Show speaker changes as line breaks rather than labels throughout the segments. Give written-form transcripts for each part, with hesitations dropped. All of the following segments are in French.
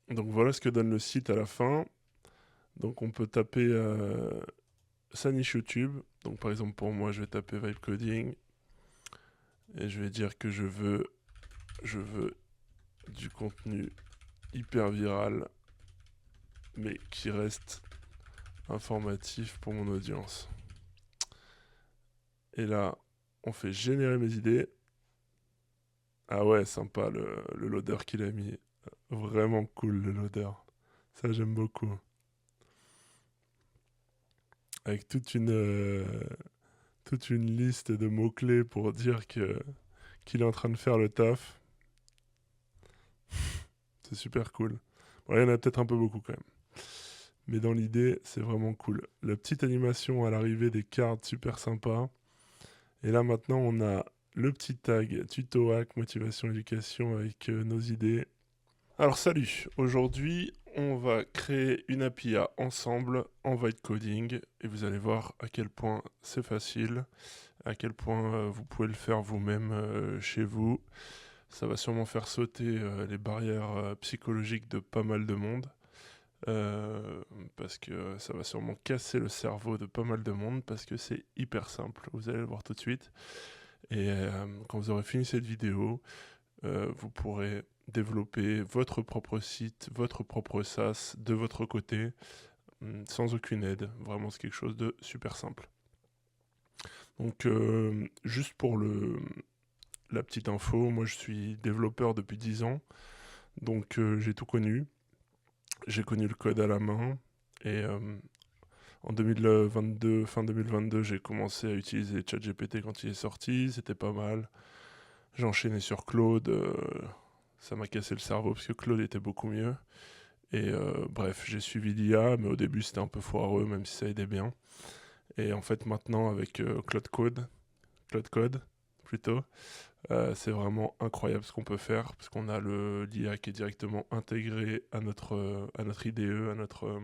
Donc voilà ce que donne le site à la fin. Donc on peut taper sa niche YouTube. Donc par exemple pour moi je vais taper Vibe Coding et je vais dire que je veux du contenu hyper viral mais qui reste informatif pour mon audience. Et là on fait générer mes idées. Ah ouais, sympa le loader qu'il a mis. Vraiment cool le loader. Ça j'aime beaucoup. Avec toute une liste de mots-clés pour dire qu'il est en train de faire le taf. C'est super cool. Bon, il y en a peut-être un peu beaucoup quand même. Mais dans l'idée, c'est vraiment cool. La petite animation à l'arrivée des cartes, super sympa. Et là maintenant, on a le petit tag tuto hack, motivation, éducation avec nos idées. Alors salut, aujourd'hui on va créer une API ensemble en Vibe Coding et vous allez voir à quel point c'est facile, à quel point vous pouvez le faire vous-même chez vous. Ça va sûrement faire sauter les barrières psychologiques de pas mal de monde. Parce que ça va sûrement casser le cerveau de pas mal de monde parce que c'est hyper simple, vous allez le voir tout de suite. Et quand vous aurez fini cette vidéo, vous pourrez développer votre propre site, votre propre SaaS de votre côté, sans aucune aide. Vraiment, c'est quelque chose de super simple. Donc, juste pour la petite info, moi je suis développeur depuis 10 ans, donc j'ai tout connu. J'ai connu le code à la main et en 2022, fin 2022, j'ai commencé à utiliser ChatGPT quand il est sorti, c'était pas mal. J'ai enchaîné sur Claude, ça m'a cassé le cerveau parce que Claude était beaucoup mieux. Et bref, j'ai suivi l'IA, mais au début c'était un peu foireux, même si ça aidait bien. Et en fait maintenant avec Claude Code plutôt, c'est vraiment incroyable ce qu'on peut faire, parce qu'on a l'IA qui est directement intégré à notre IDE, à notre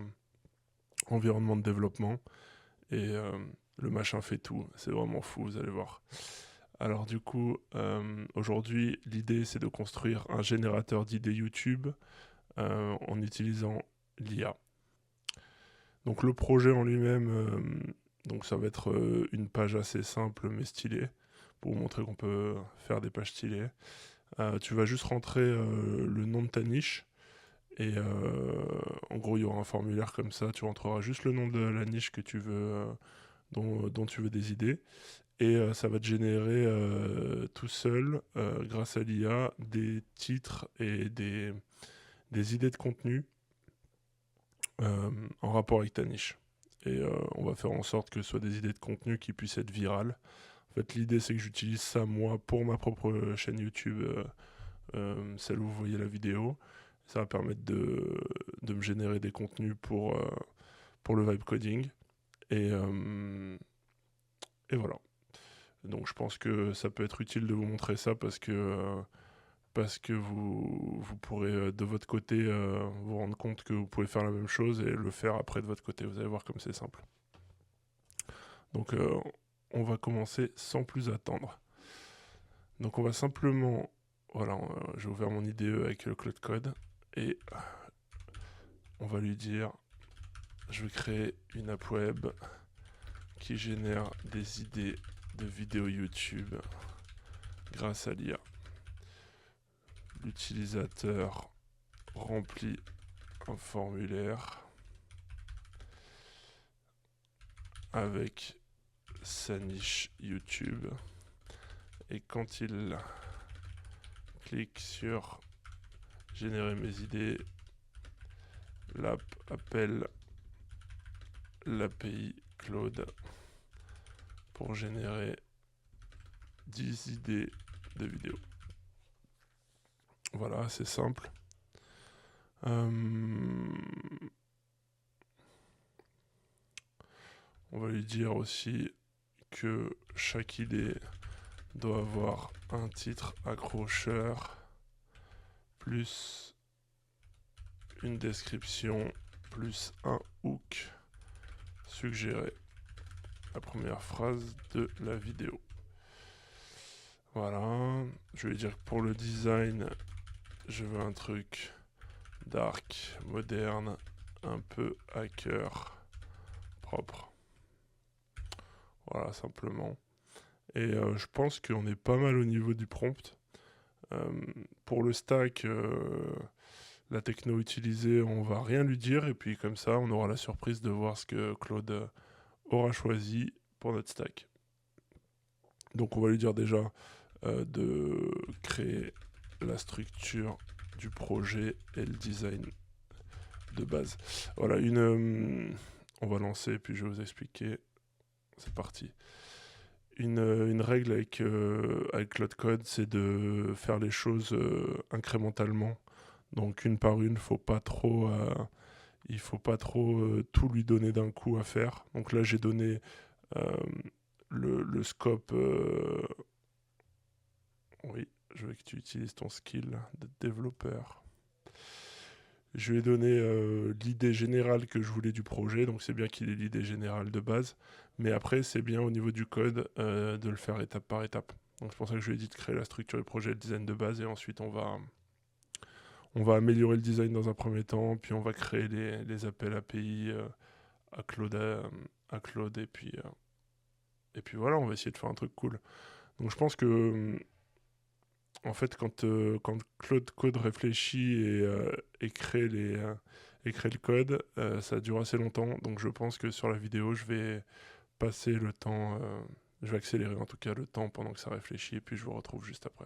environnement de développement. Et le machin fait tout, c'est vraiment fou, vous allez voir. Alors du coup, aujourd'hui, l'idée c'est de construire un générateur d'idées YouTube en utilisant l'IA. Donc le projet en lui-même, donc ça va être une page assez simple mais stylée, pour vous montrer qu'on peut faire des pages stylées. Tu vas juste rentrer le nom de ta niche, et en gros il y aura un formulaire comme ça, tu rentreras juste le nom de la niche que tu veux, dont tu veux des idées. Et ça va te générer tout seul, grâce à l'IA, des titres et des idées de contenu en rapport avec ta niche. Et on va faire en sorte que ce soit des idées de contenu qui puissent être virales. En fait, l'idée, c'est que j'utilise ça, moi, pour ma propre chaîne YouTube, celle où vous voyez la vidéo. Ça va permettre de me générer des contenus pour le vibe coding. Et, et voilà. Donc je pense que ça peut être utile de vous montrer ça parce que vous pourrez de votre côté vous rendre compte que vous pouvez faire la même chose et le faire après de votre côté. Vous allez voir comme c'est simple. Donc on va commencer sans plus attendre. Donc on va simplement, voilà, j'ai ouvert mon IDE avec le Cloud Code et on va lui dire, je vais créer une app web qui génère des idées de vidéos YouTube grâce à l'IA. L'utilisateur remplit un formulaire avec sa niche YouTube et quand il clique sur générer mes idées, l'app appelle l'API Claude pour générer 10 idées de vidéos. Voilà, c'est simple. On va lui dire aussi que chaque idée doit avoir un titre accrocheur plus une description plus un hook suggéré. La première phrase de la vidéo. Voilà. Je vais dire que pour le design, je veux un truc dark, moderne, un peu hacker, propre. Voilà, simplement. Et je pense qu'on est pas mal au niveau du prompt. Pour le stack, la techno utilisée, on va rien lui dire. Et puis comme ça, on aura la surprise de voir ce que Claude aura choisi pour notre stack. Donc on va lui dire déjà de créer la structure du projet et le design de base. Voilà, on va lancer et puis je vais vous expliquer. C'est parti. Une règle avec Cloud Code, c'est de faire les choses incrémentalement. Donc une par une, il faut pas trop tout lui donner d'un coup à faire. Donc là, j'ai donné euh, le scope. Oui, je veux que tu utilises ton skill de développeur. Je lui ai donné l'idée générale que je voulais du projet, donc c'est bien qu'il ait l'idée générale de base, mais après c'est bien au niveau du code de le faire étape par étape. Donc c'est pour ça que je lui ai dit de créer la structure du projet, le design de base, et ensuite on va améliorer le design dans un premier temps, puis on va créer les appels API à Claude, et puis voilà, on va essayer de faire un truc cool. Donc je pense que en fait, quand Claude Code réfléchit et et crée le code, ça dure assez longtemps. Donc je pense que sur la vidéo, je vais passer le temps, je vais accélérer en tout cas le temps pendant que ça réfléchit et puis je vous retrouve juste après.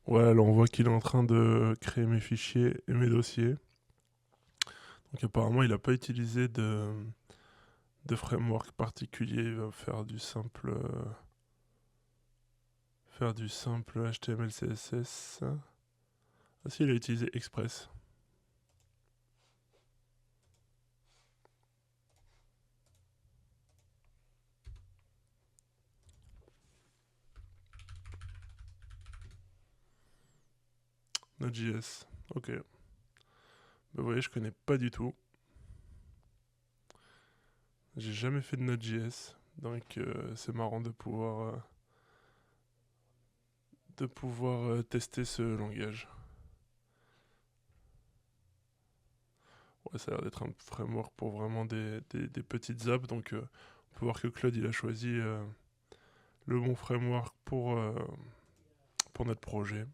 Ouais, là on voit qu'il est en train de créer mes fichiers et mes dossiers. Donc apparemment il n'a pas utilisé de framework particulier, il va faire du simple HTML, CSS. Ah si, il a utilisé Express. Node.js, ok. Bah, vous voyez, je connais pas du tout. J'ai jamais fait de Node.js, donc c'est marrant de pouvoir tester ce langage. Ouais, ça a l'air d'être un framework pour vraiment des petites apps, donc on peut voir que Claude il a choisi le bon framework pour notre projet.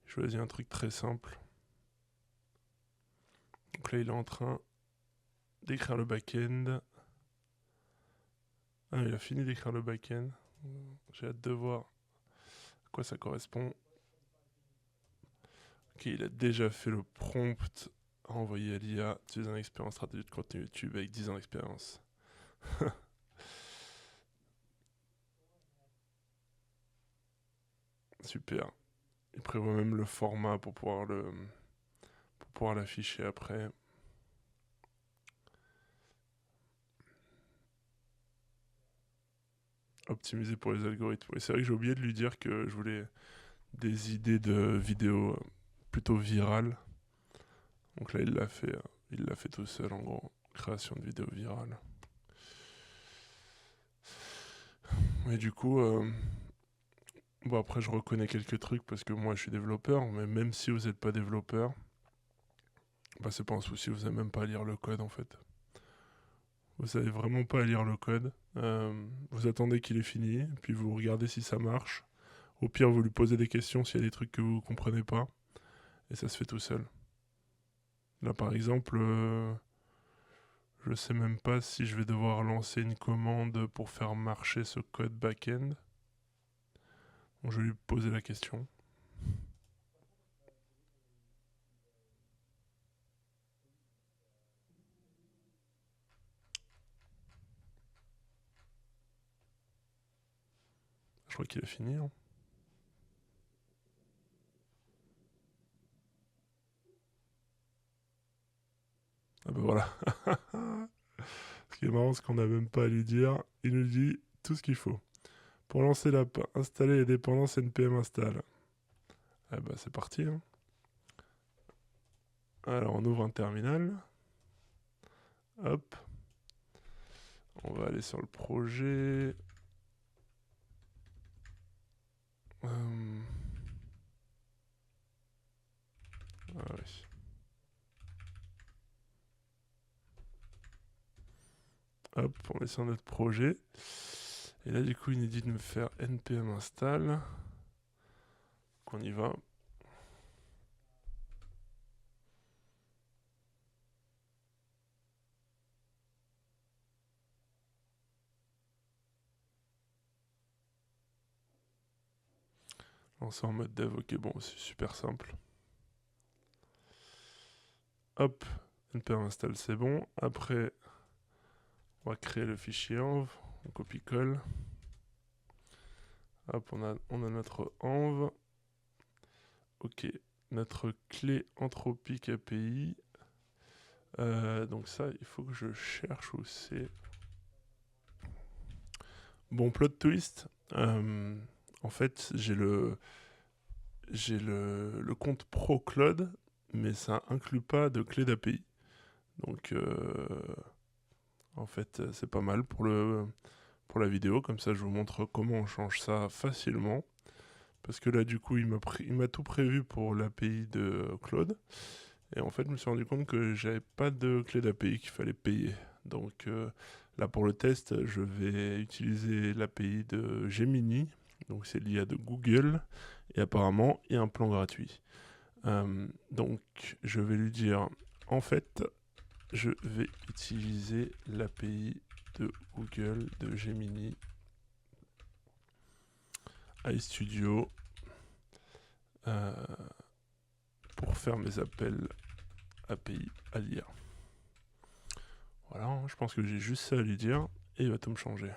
Il choisit un truc très simple. Donc là, il est en train d'écrire le back-end. Ah, il a fini d'écrire le back-end. J'ai hâte de voir à quoi ça correspond. Ok, il a déjà fait le prompt à envoyer à l'IA. Tu es un expert en stratégie de contenu YouTube avec 10 ans d'expérience. Super. Il prévoit même le format pour pouvoir l'afficher après. Optimiser pour les algorithmes. Et c'est vrai que j'ai oublié de lui dire que je voulais des idées de vidéos plutôt virales. Donc là, il l'a fait tout seul en gros. Création de vidéos virales. Et du coup, bon après je reconnais quelques trucs parce que moi je suis développeur, mais même si vous n'êtes pas développeur, bah c'est pas un souci, vous n'avez même pas à lire le code en fait. Vous savez vraiment pas à lire le code. Vous attendez qu'il est fini, puis vous regardez si ça marche. Au pire, vous lui posez des questions s'il y a des trucs que vous comprenez pas, et ça se fait tout seul. Là par exemple, je sais même pas si je vais devoir lancer une commande pour faire marcher ce code back-end. Donc je vais lui poser la question. Je crois qu'il a fini, hein. Ah bah voilà. Ce qui est marrant, c'est qu'on n'a même pas à lui dire. Il nous dit tout ce qu'il faut. Pour lancer l'app, installer les dépendances npm install. Ah bah c'est parti. Hein. Alors on ouvre un terminal. Hop. On va aller sur le projet. Ah oui. Hop, on est sur notre projet. Et là, du coup, il nous dit de me faire npm install. Donc, on y va. Lancer en mode dev, ok, bon, c'est super simple. Hop, npm install, c'est bon. Après, on va créer le fichier env. On copie-colle. Hop, on a notre env. Ok, notre clé anthropique API. Donc ça, il faut que je cherche où c'est. Bon, plot twist. En fait, j'ai le compte Pro Cloud, mais ça inclut pas de clé d'API. Donc, en fait, c'est pas mal pour la vidéo. Comme ça, je vous montre comment on change ça facilement. Parce que là, du coup, il m'a tout prévu pour l'API de Claude. Et en fait, je me suis rendu compte que j'avais pas de clé d'API qu'il fallait payer. Donc là, pour le test, je vais utiliser l'API de Gemini. Donc c'est l'IA de Google. Et apparemment, il y a un plan gratuit. Donc je vais lui dire, en fait, je vais utiliser l'API de Google, de Gemini, iStudio, pour faire mes appels API à l'IA. Voilà, hein, je pense que j'ai juste ça à lui dire et il va tout me changer.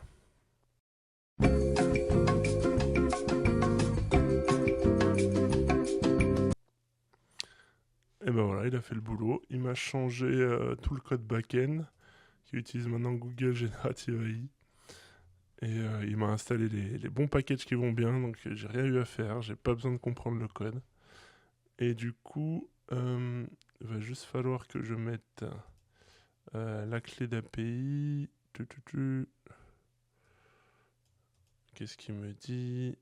Et ben voilà, il a fait le boulot. Il m'a changé tout le code back-end qui utilise maintenant Google Generative AI. Et il m'a installé les bons packages qui vont bien, donc j'ai rien eu à faire, j'ai pas besoin de comprendre le code. Et du coup, il va juste falloir que je mette la clé d'API. Qu'est-ce qu'il me dit?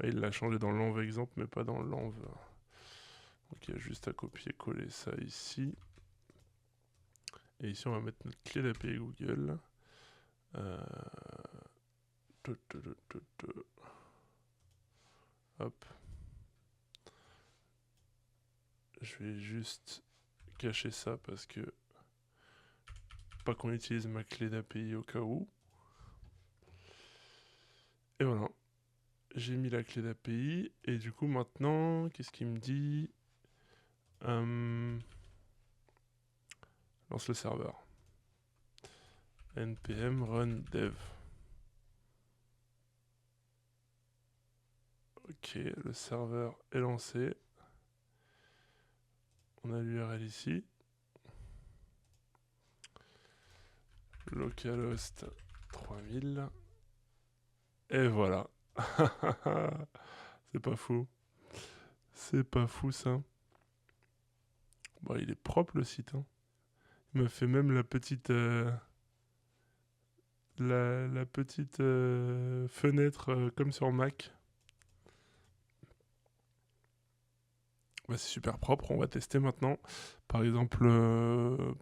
Il l'a changé dans l'env exemple, mais pas dans l'env. Donc il y a juste à copier-coller ça ici. Et ici, on va mettre notre clé d'API Google. Hop. Je vais juste cacher ça parce que pas qu'on utilise ma clé d'API au cas où. Et voilà. J'ai mis la clé d'API. Et du coup, maintenant, qu'est-ce qu'il me dit? Lance le serveur. npm run dev. Ok, le serveur est lancé. On a l'URL ici. Localhost 3000. Et voilà. C'est pas fou. C'est pas fou ça. Bon, il est propre le site. Hein. Il m'a fait même la petite la petite fenêtre comme sur Mac. Bah, c'est super propre. On va tester maintenant. Par exemple,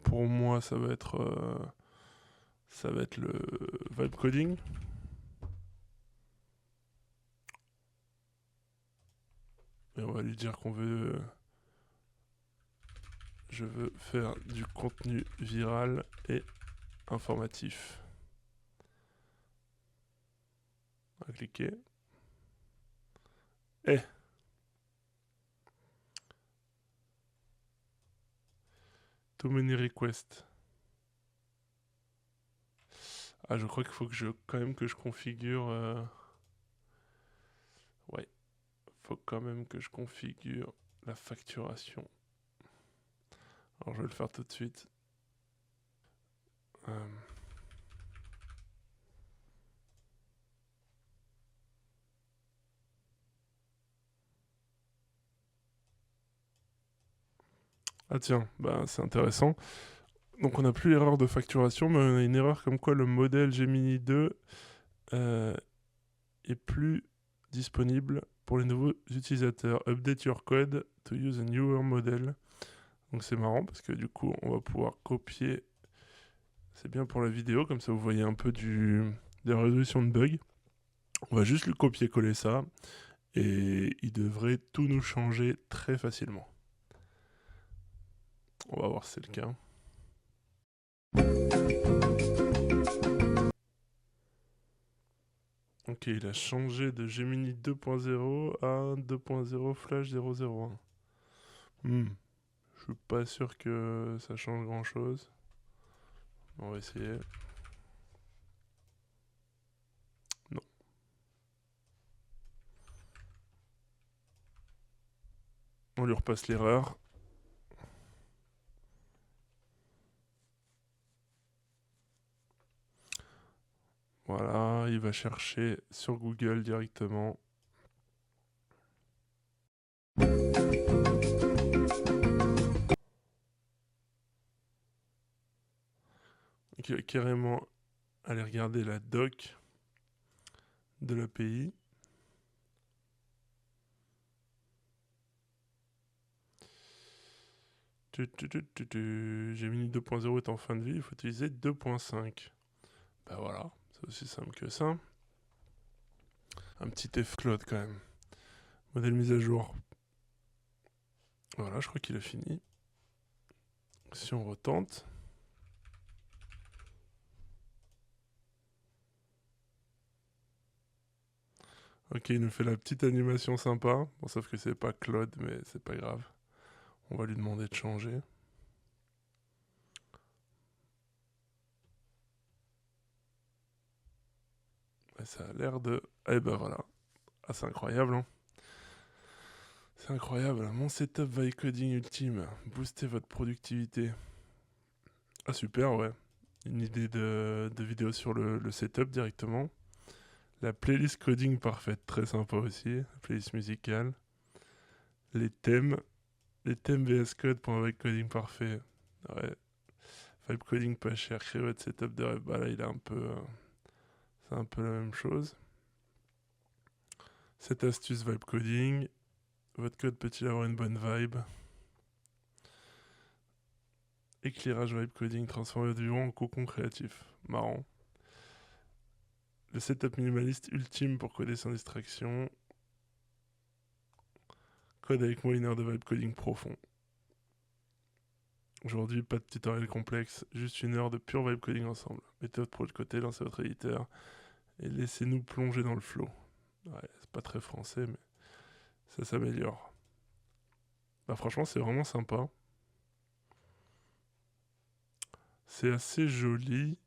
pour moi, ça va être le vibe coding. Et on va lui dire qu'on veut je veux faire du contenu viral et informatif. On va cliquer. Et too many requests. Ah, je crois qu'il faut que quand même que je configure. Ouais, faut quand même que je configure la facturation. Alors je vais le faire tout de suite. Ah tiens, bah c'est intéressant. Donc on n'a plus l'erreur de facturation, mais on a une erreur comme quoi le modèle Gemini 2 euh, est plus disponible pour les nouveaux utilisateurs. Update your code to use a newer model. Donc c'est marrant parce que du coup on va pouvoir copier. C'est bien pour la vidéo, comme ça vous voyez un peu de la résolution de bugs. On va juste lui copier-coller ça et il devrait tout nous changer très facilement. On va voir si c'est le cas. Ok, il a changé de Gemini 2.0 à 2.0 Flash 001. Je suis pas sûr que ça change grand chose. On va essayer. Non. On lui repasse l'erreur. Voilà, il va chercher sur Google directement. Donc il va carrément aller regarder la doc de l'API. Gemini 2.0 est en fin de vie, il faut utiliser 2.5. Bah voilà, c'est aussi simple que ça. Un petit F Cloud quand même. Modèle mise à jour. Voilà, je crois qu'il a fini. Si on retente. Ok, il nous fait la petite animation sympa. Bon, sauf que c'est pas Claude, mais c'est pas grave. On va lui demander de changer. Et ça a l'air de... Eh ben voilà. Ah, c'est incroyable, hein. C'est incroyable. Mon setup vibe coding ultime. Booster votre productivité. Ah, super, ouais. Une idée de vidéo sur le setup directement. La playlist coding parfaite, très sympa aussi. La playlist musicale. Les thèmes. Les thèmes VS Code pour un vibe coding parfait. Ouais. Vibe coding pas cher. Créer votre setup de rêve. Bah là, il est un peu... c'est un peu la même chose. Cette astuce vibe coding. Votre code peut-il avoir une bonne vibe? Éclairage vibe coding, transformer votre vivant en cocon créatif. Marrant. Le setup minimaliste ultime pour coder sans distraction. Code avec moi, une heure de vibe coding profond. Aujourd'hui, pas de tutoriel complexe, juste une heure de pure vibe coding ensemble. Mettez votre pro de côté, lancez votre éditeur et laissez-nous plonger dans le flow. Ouais, c'est pas très français, mais ça s'améliore. Bah franchement, c'est vraiment sympa. C'est assez joli.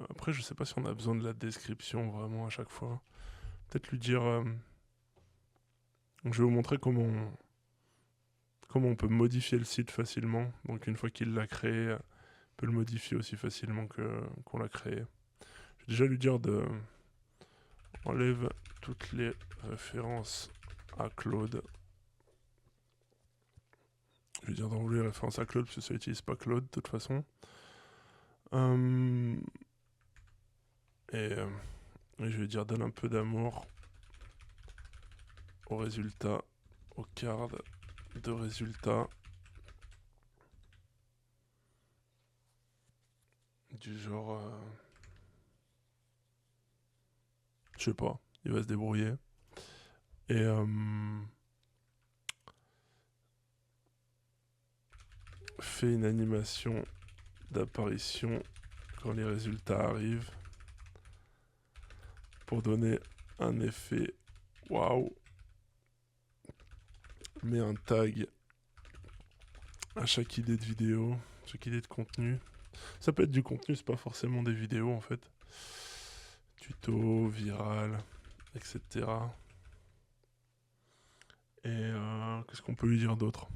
Après, je sais pas si on a besoin de la description vraiment à chaque fois. Peut-être lui dire... Donc je vais vous montrer comment on peut modifier le site facilement. Donc une fois qu'il l'a créé, on peut le modifier aussi facilement qu'on l'a créé. Je vais déjà lui dire de... Enlève toutes les références à Claude. Je vais dire d'enlever les références à Claude parce que ça n'utilise pas Claude de toute façon. Et je vais dire donne un peu d'amour aux résultats, aux cards de résultats. Du genre... je sais pas, il va se débrouiller. Et... fait une animation d'apparition quand les résultats arrivent pour donner un effet waouh. Mets un tag à chaque idée de vidéo, chaque idée de contenu. Ça peut être du contenu, c'est pas forcément des vidéos en fait. Tuto, viral, etc. Et qu'est-ce qu'on peut lui dire d'autre?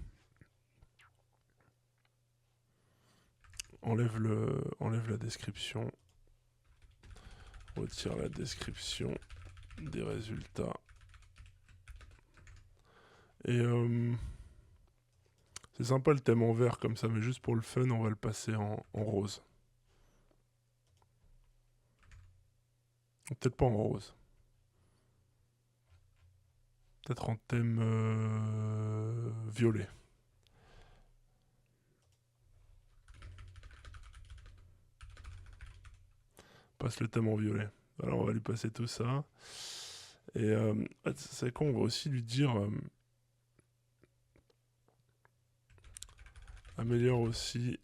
Enlève la description. Retire la description des résultats. Et C'est sympa le thème en vert comme ça, mais juste pour le fun, on va le passer en rose. Peut-être pas en rose. Peut-être en thème violet. Passe le thème en violet. Alors on va lui passer tout ça. Et c'est con, on va aussi lui dire améliore aussi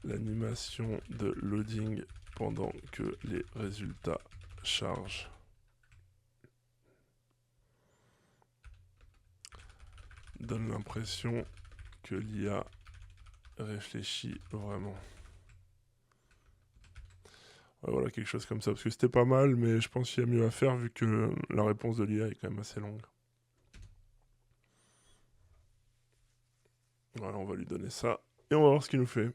l'animation de loading pendant que les résultats chargent. Donne l'impression que l'IA réfléchit vraiment. Ouais, voilà, quelque chose comme ça, parce que c'était pas mal, mais je pense qu'il y a mieux à faire vu que la réponse de l'IA est quand même assez longue. Voilà, on va lui donner ça, et on va voir ce qu'il nous fait.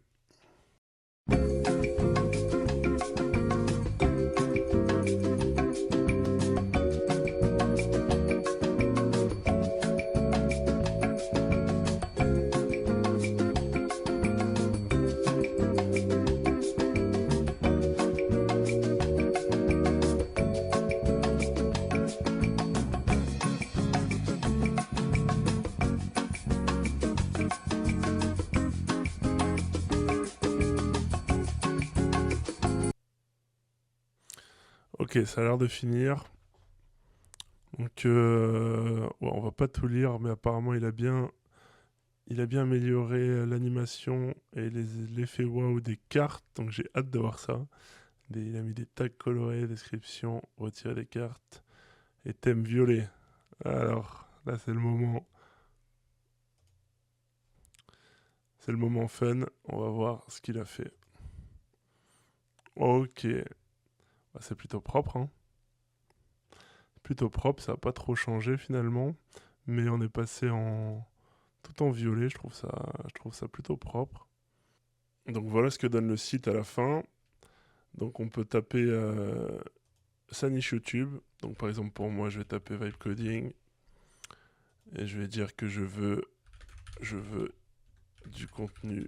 Ok, ça a l'air de finir. Donc, ouais, on va pas tout lire, mais apparemment il a bien amélioré l'animation et l'effet waouh des cartes. Donc j'ai hâte de voir ça. Il a mis des tags colorés, description, retirer des cartes et thème violet. Alors là c'est le moment. C'est le moment fun. On va voir ce qu'il a fait. Ok. Bah, c'est plutôt propre, hein. Plutôt propre, ça n'a pas trop changé finalement. Mais on est passé tout en violet, je trouve ça plutôt propre. Donc voilà ce que donne le site à la fin. Donc on peut taper sa niche YouTube. Donc par exemple pour moi je vais taper Vibe Coding. Et je vais dire que je veux du contenu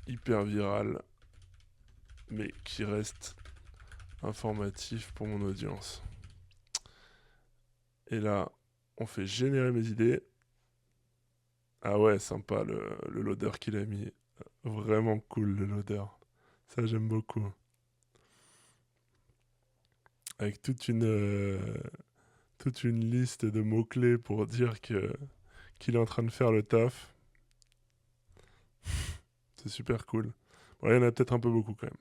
hyper viral. Mais qui reste informatif pour mon audience. Et là, on fait générer mes idées. Ah ouais, sympa le loader qu'il a mis. Vraiment cool le loader. Ça, j'aime beaucoup. Avec toute une liste de mots-clés pour dire qu'il est en train de faire le taf. C'est super cool. Bon, il y en a peut-être un peu beaucoup quand même.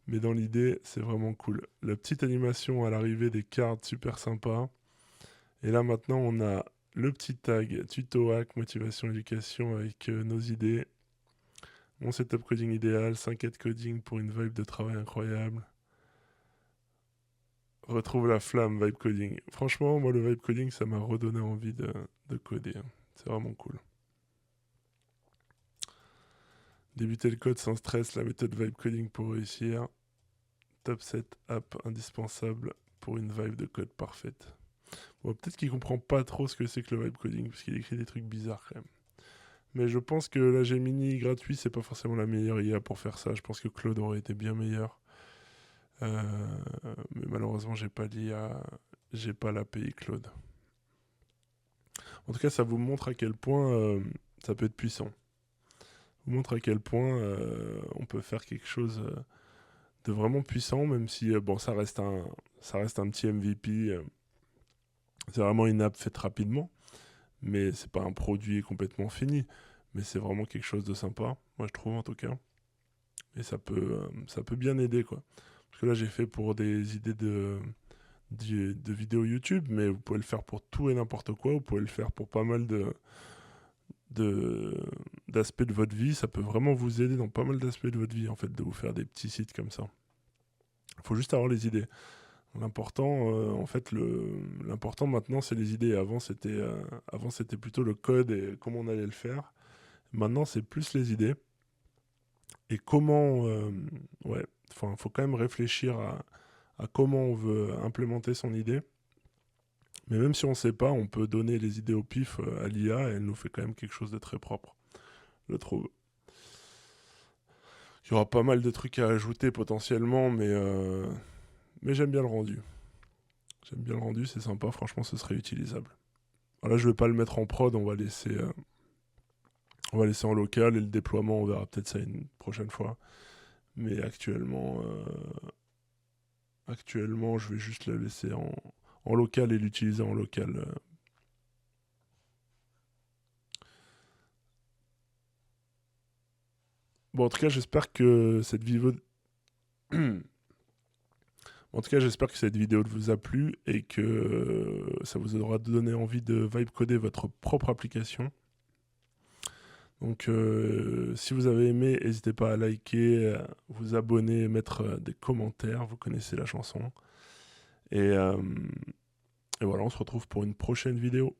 Mais dans l'idée, c'est vraiment cool. La petite animation à l'arrivée des cartes, super sympa. Et là maintenant, on a le petit tag tuto hack, motivation, éducation avec nos idées. Mon setup coding idéal, 5 aides coding pour une vibe de travail incroyable. Retrouve la flamme vibe coding. Franchement, moi le vibe coding, ça m'a redonné envie de coder. C'est vraiment cool. Débuter le code sans stress, la méthode vibe coding pour réussir. Top 7 app indispensable pour une vibe de code parfaite. Bon, peut-être qu'il comprend pas trop ce que c'est que le vibe coding, parce qu'il écrit des trucs bizarres quand même. Mais je pense que la Gemini gratuit, c'est pas forcément la meilleure IA pour faire ça. Je pense que Claude aurait été bien meilleur. Mais malheureusement, j'ai pas l'API Claude. En tout cas, ça vous montre à quel point ça peut être puissant. Ça vous montre à quel point on peut faire quelque chose de vraiment puissant, même si bon, ça reste un petit MVP. C'est vraiment une app faite rapidement, mais c'est pas un produit complètement fini. Mais c'est vraiment quelque chose de sympa, moi je trouve en tout cas. Et ça peut bien aider quoi. Parce que là j'ai fait pour des idées de vidéos YouTube, mais vous pouvez le faire pour tout et n'importe quoi. Vous pouvez le faire pour pas mal d'aspects de votre vie. Ça peut vraiment vous aider dans pas mal d'aspects de votre vie en fait, de vous faire des petits sites comme ça. Il faut juste avoir les idées. L'important, en fait, l'important maintenant, c'est les idées. Avant, c'était plutôt le code et comment on allait le faire. Maintenant, c'est plus les idées. Et comment, ouais, enfin, faut quand même réfléchir à comment on veut implémenter son idée. Mais même si on ne sait pas, on peut donner les idées au pif à l'IA et elle nous fait quand même quelque chose de très propre. je trouve. Il y aura pas mal de trucs à ajouter potentiellement, mais j'aime bien le rendu. J'aime bien le rendu, c'est sympa, franchement, ce serait utilisable. Alors là, je vais pas le mettre en prod, on va laisser en local et le déploiement, on verra peut-être ça une prochaine fois. Mais actuellement, je vais juste le laisser en local et l'utiliser en local. Bon, en tout cas, j'espère que cette vidéo... En tout cas, j'espère que cette vidéo vous a plu et que ça vous aura donné envie de vibe coder votre propre application. Donc, si vous avez aimé, n'hésitez pas à liker, vous abonner, mettre des commentaires. Vous connaissez la chanson. Et voilà, on se retrouve pour une prochaine vidéo.